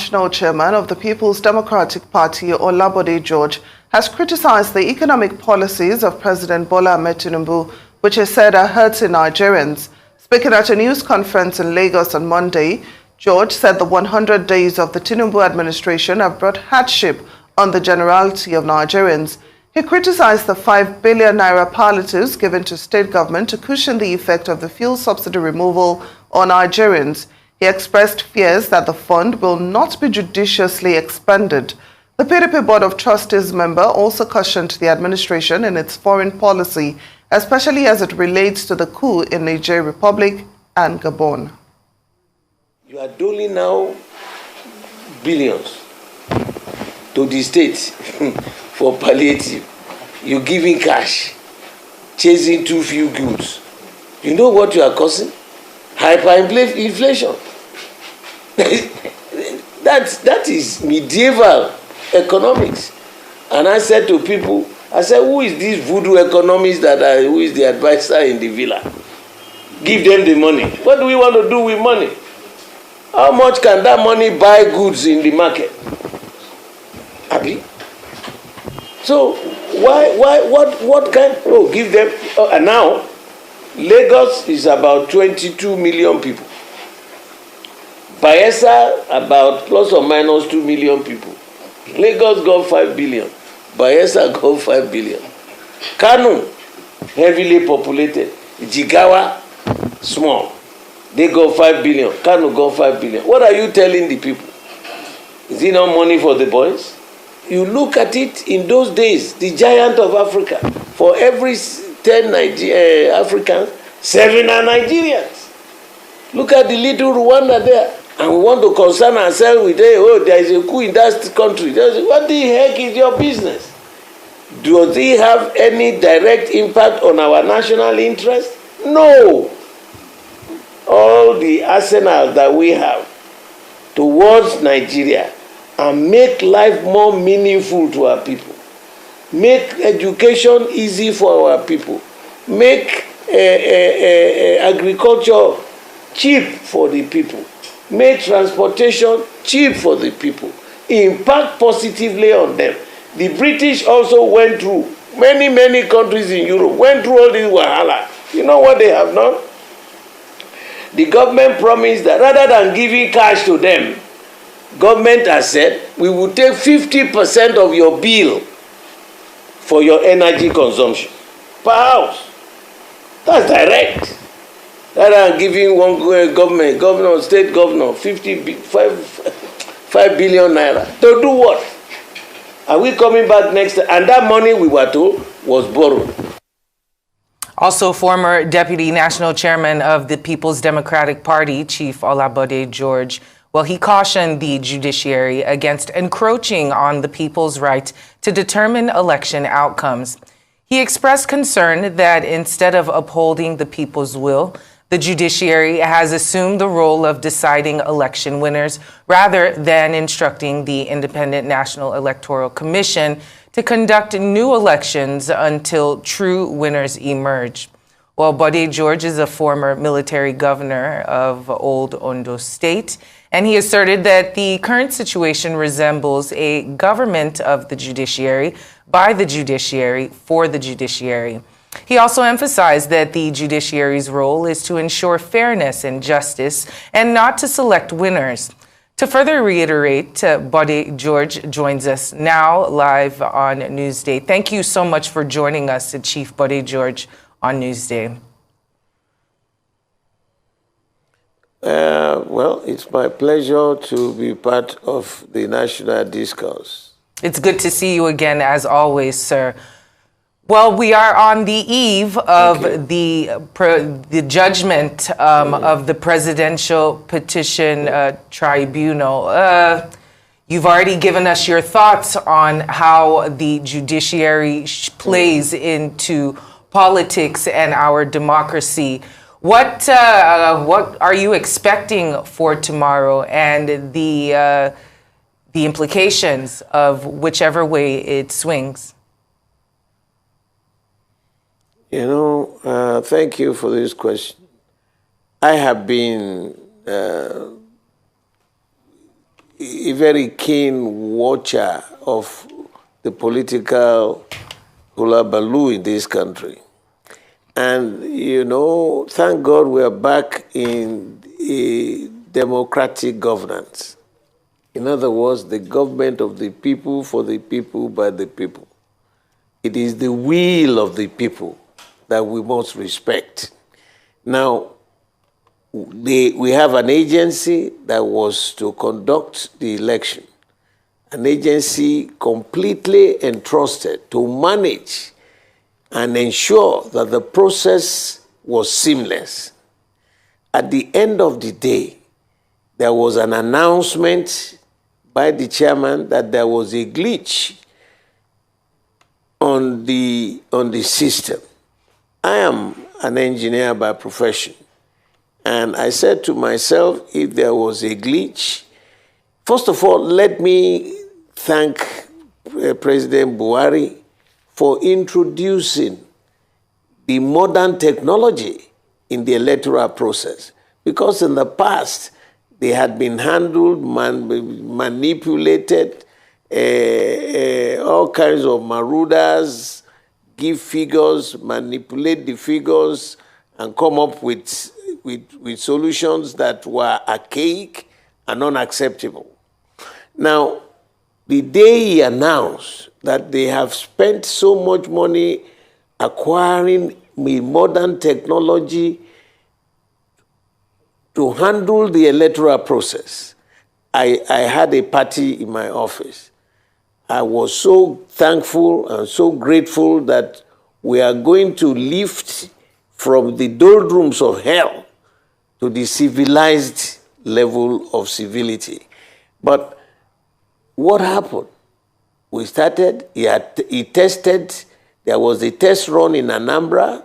national chairman of the People's Democratic Party, Bode George, has criticized the economic policies of President Bola Ahmed Tinubu, which he said are hurting Nigerians. Speaking at a news conference in Lagos on Monday, George said the 100 days of the Tinubu administration have brought hardship on the generality of Nigerians. He criticized the 5 billion naira palliatives given to state government to cushion the effect of the fuel subsidy removal on Nigerians. He expressed fears that the fund will not be judiciously expended. The PDP Board of Trustees member also cautioned the administration in its foreign policy, especially as it relates to the coup in Niger Republic and Gabon. You are doling now billions to the states for palliative. You're giving cash, chasing too few goods. You know what you are causing? Hyperinflation. that is medieval economics. And I said to people, I said, who is this voodoo economist who is the advisor in the villa? Give them the money. What do we want to do with money? How much can that money buy goods in the market? Abi? So what kind? Oh, give them. Oh, and now Lagos is about 22 million people. Bayelsa about plus or minus 2 million people. Lagos got 5 billion. Bayelsa got 5 billion. Kano, heavily populated. Jigawa, small. They got 5 billion. Kano got 5 billion. What are you telling the people? Is it not money for the boys? You look at it in those days, the giant of Africa. For every 10 Africans, 7 are Nigerians. Look at the little Rwanda there. And we want to concern ourselves with, oh, there is a coup in that country. What the heck is your business? Does it have any direct impact on our national interest? No. All the arsenal that we have towards Nigeria and make life more meaningful to our people, make education easy for our people, make agriculture cheap for the people, make transportation cheap for the people, impact positively on them. The British also went through, many countries in Europe went through all this wahala. You know what they have done? The government promised that rather than giving cash to them, government has said, we will take 50% of your bill for your energy consumption per house. That's direct. Rather than giving one state governor 5 billion naira. To do what? Are we coming back next? And that money, we were told, was borrowed. Also, former Deputy National Chairman of the People's Democratic Party, Chief Bode George, well, he cautioned the judiciary against encroaching on the people's right to determine election outcomes. He expressed concern that instead of upholding the people's will, the judiciary has assumed the role of deciding election winners rather than instructing the Independent National Electoral Commission to conduct new elections until true winners emerge. Well, Bode George is a former military governor of Old Ondo State, and he asserted that the current situation resembles a government of the judiciary, by the judiciary, for the judiciary. He also emphasized that the judiciary's role is to ensure fairness and justice and not to select winners. To further reiterate, Bode George joins us now live on Newsday. Thank you so much for joining us, Chief Bode George, on Newsday. Well, it's my pleasure to be part of the national discourse. It's good to see you again, as always, sir. Well, we are on the eve of the judgment of the Presidential Petition Tribunal. You've already given us your thoughts on how the judiciary plays into politics and our democracy. What are you expecting for tomorrow and the implications of whichever way it swings? You know, thank you for this question. I have been a very keen watcher of the political hullabaloo in this country. And, you know, thank God we're back in a democratic governance. In other words, the government of the people, for the people, by the people. It is the will of the people that we must respect. Now, we have an agency that was to conduct the election, an agency completely entrusted to manage and ensure that the process was seamless. At the end of the day, there was an announcement by the chairman that there was a glitch on the system. I am an engineer by profession, and I said to myself, if there was a glitch, first of all, let me thank President Buhari for introducing the modern technology in the electoral process. Because in the past, they had been handled, manipulated, all kinds of marauders, give figures, manipulate the figures, and come up with solutions that were archaic and unacceptable. Now, the day he announced that they have spent so much money acquiring modern technology to handle the electoral process, I had a party in my office. I was so thankful and so grateful that we are going to lift from the doldrums of hell to the civilized level of civility. But what happened? We started, he tested, there was a test run in Anambra,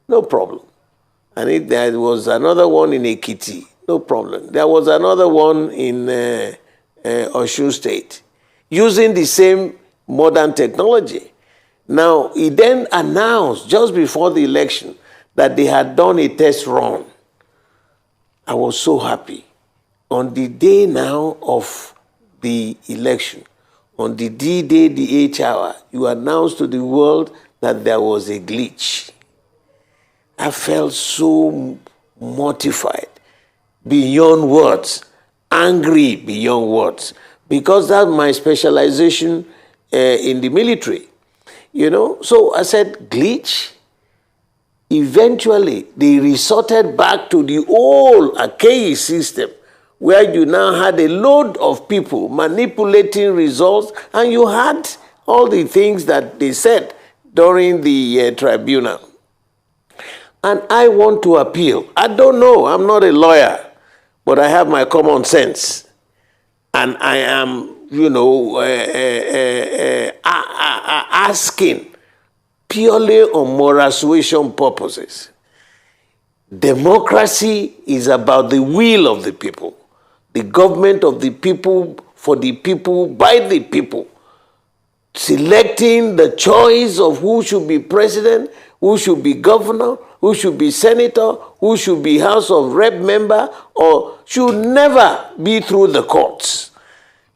no problem. And there was another one in Ekiti, no problem. There was another one in Osun State, using the same modern technology. Now, he then announced, just before the election, that they had done a test run. I was so happy. On the day now of the election, on the D-Day, the 8th hour, you announced to the world that there was a glitch. I felt so mortified, beyond words, angry beyond words, because that's my specialization in the military. You know, so I said, glitch? Eventually, they resorted back to the old archaic system where you now had a load of people manipulating results, and you had all the things that they said during the tribunal. And I want to appeal. I don't know, I'm not a lawyer, but I have my common sense. And I am, you know, asking purely on moral suasion purposes. Democracy is about the will of the people, the government of the people, for the people, by the people, selecting the choice of who should be president, who should be governor, who should be senator, who should be House of Rep member, or should never be through the courts.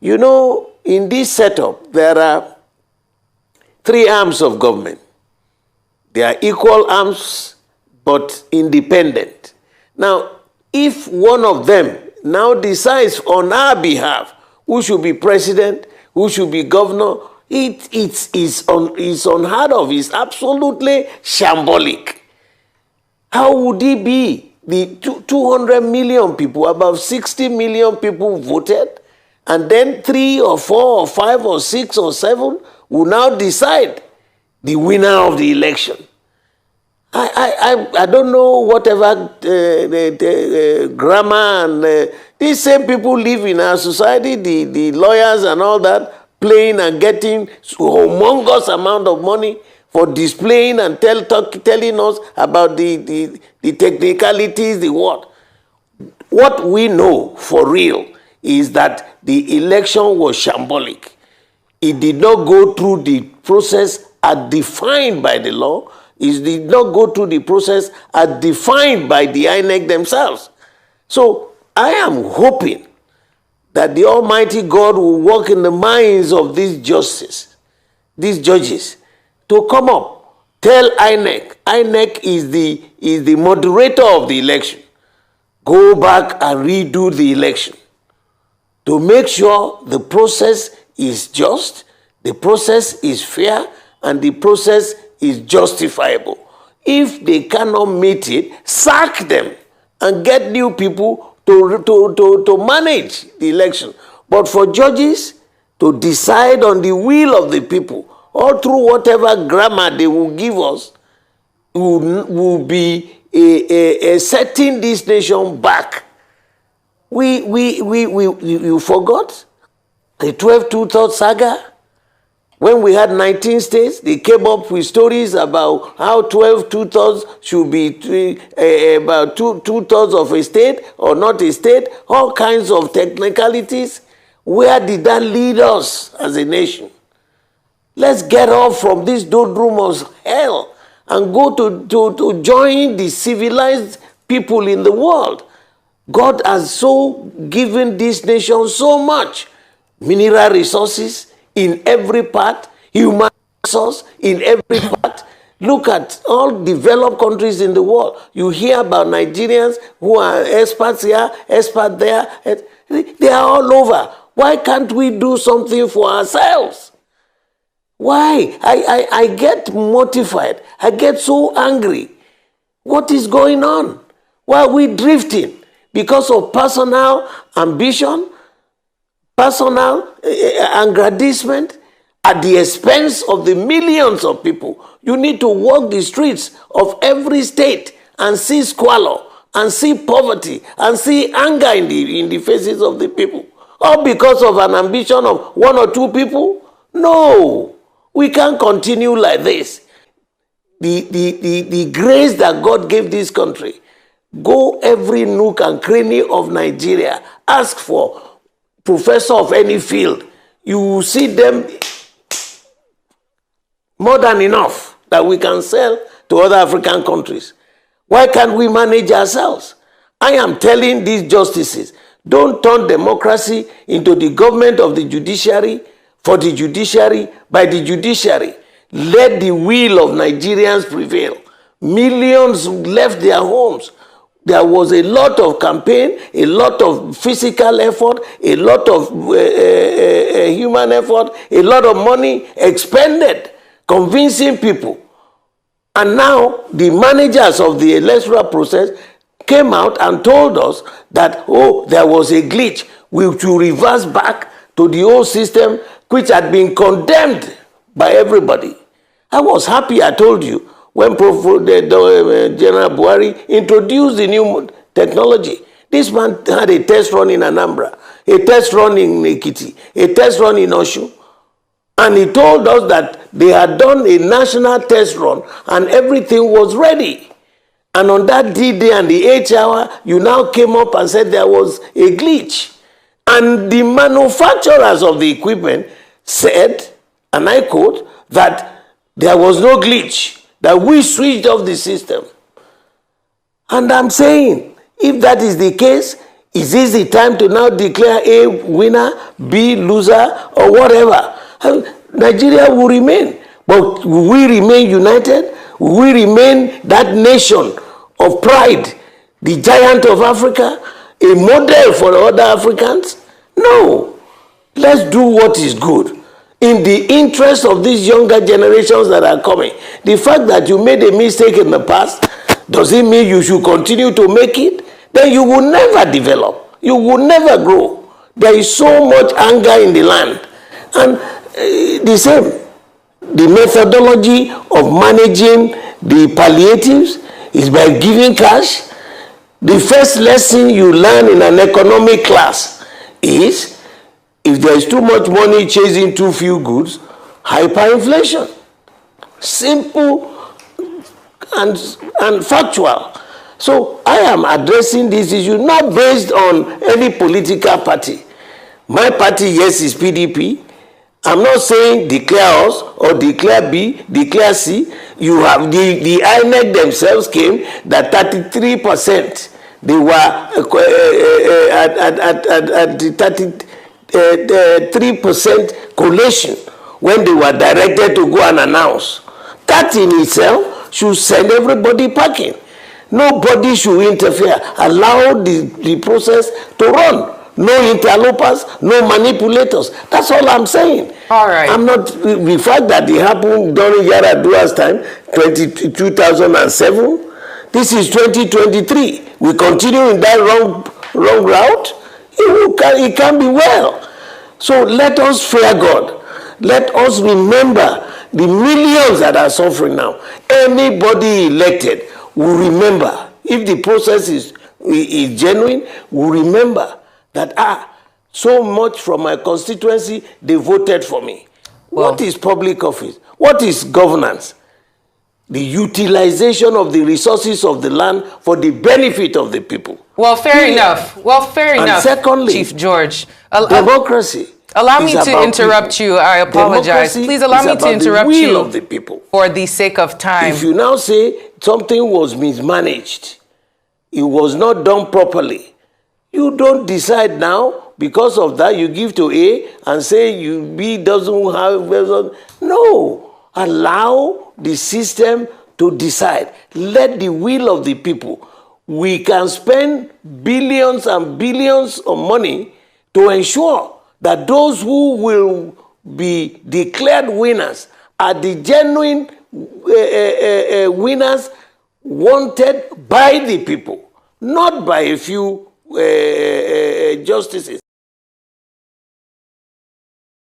You know, in this setup, there are three arms of government. They are equal arms, but independent. Now, if one of them now decides on our behalf who should be president, who should be governor, it's unheard of. It's absolutely shambolic. How would it be? The 200 million people, about 60 million people voted, and then 3 or 4 or 5 or 6 or 7 will now decide the winner of the election. I don't know whatever grammar and these same people live in our society, the lawyers and all that, playing and getting humongous amount of money for displaying and telling us about the technicalities, the what. What we know for real is that the election was shambolic. It did not go through the process as defined by the law. It did not go through the process as defined by the INEC themselves. So I am hoping that the Almighty God will work in the minds of these judges, to come up. Tell INEC. INEC is the moderator of the election. Go back and redo the election to make sure the process is just, the process is fair, and the process is justifiable. If they cannot meet it, sack them and get new people to manage the election. But for judges to decide on the will of the people, or through whatever grammar they will give us, will be setting this nation back. You forgot the 12 two-thirds saga? When we had 19 states, they came up with stories about how 12 two-thirds should be about two-thirds of a state or not a state, all kinds of technicalities. Where did that lead us as a nation? Let's get off from this doldrum of hell and go to join the civilized people in the world. God has so given this nation so much. Mineral resources in every part, human resource in every part. Look at all developed countries in the world. You hear about Nigerians who are experts here, experts there. They are all over. Why can't we do something for ourselves? Why? I get mortified. I get so angry. What is going on? Why are we drifting? Because of personal ambition, personal aggrandizement at the expense of the millions of people. You need to walk the streets of every state and see squalor, and see poverty, and see anger in the faces of the people. All because of an ambition of one or two people? No, we can't continue like this. The grace that God gave this country, go every nook and cranny of Nigeria, ask for professor of any field. You will see them more than enough that we can sell to other African countries. Why can't we manage ourselves? I am telling these justices, don't turn democracy into the government of the judiciary, for the judiciary, by the judiciary. Let the will of Nigerians prevail. Millions left their homes. There was a lot of campaign, a lot of physical effort, a lot of human effort, a lot of money expended, convincing people. And now the managers of the electoral process came out and told us that, oh, there was a glitch. We should reverse back to the old system which had been condemned by everybody. I was happy, I told you, when General Buhari introduced the new technology. This man had a test run in Anambra, a test run in Ekiti, a test run in Oshu. And he told us that they had done a national test run and everything was ready. And on that D-Day and the 8th hour, you now came up and said there was a glitch. And the manufacturers of the equipment said, and I quote, that there was no glitch, that we switched off the system. And I'm saying, if that is the case, is this the time to now declare A winner, B loser, or whatever? Nigeria will remain. But will we remain united? Will we remain that nation of pride, the giant of Africa, a model for other Africans? No. Let's do what is good in the interest of these younger generations that are coming. The fact that you made a mistake in the past, does it mean you should continue to make it? Then you will never develop. You will never grow. There is so much anger in the land. And the same, the methodology of managing the palliatives is by giving cash. The first lesson you learn in an economic class is, if there is too much money chasing too few goods, hyperinflation. Simple and factual. So I am addressing this issue not based on any political party. My party, yes, is PDP. I'm not saying declare us or declare B, declare C. You have the INEC themselves came that 33% They were at the 3% collation when they were directed to go and announce. That in itself should send everybody packing. Nobody should interfere. Allow the process to run. No interlopers, no manipulators. That's all I'm saying. All right. I'm not, the fact that it happened during Yaradua's time, 2007, this is 2023. We continue in that wrong route. It can be well. So let us fear God. Let us remember the millions that are suffering now. Anybody elected will remember, if the process is genuine, will remember that, so much from my constituency, they voted for me. Well, what is public office? What is governance? The utilization of the resources of the land for the benefit of the people. Well, fair enough. Well, fair enough, secondly, Chief George. Democracy. Allow me to interrupt you. I apologize. Please allow me to interrupt you of the people. For the sake of time. If you now say something was mismanaged, it was not done properly, you don't decide now. Because of that, you give to A and say B doesn't have. No. Allow the system to decide. Let the will of the people. We can spend billions and billions of money to ensure that those who will be declared winners are the genuine winners wanted by the people, not by a few justices.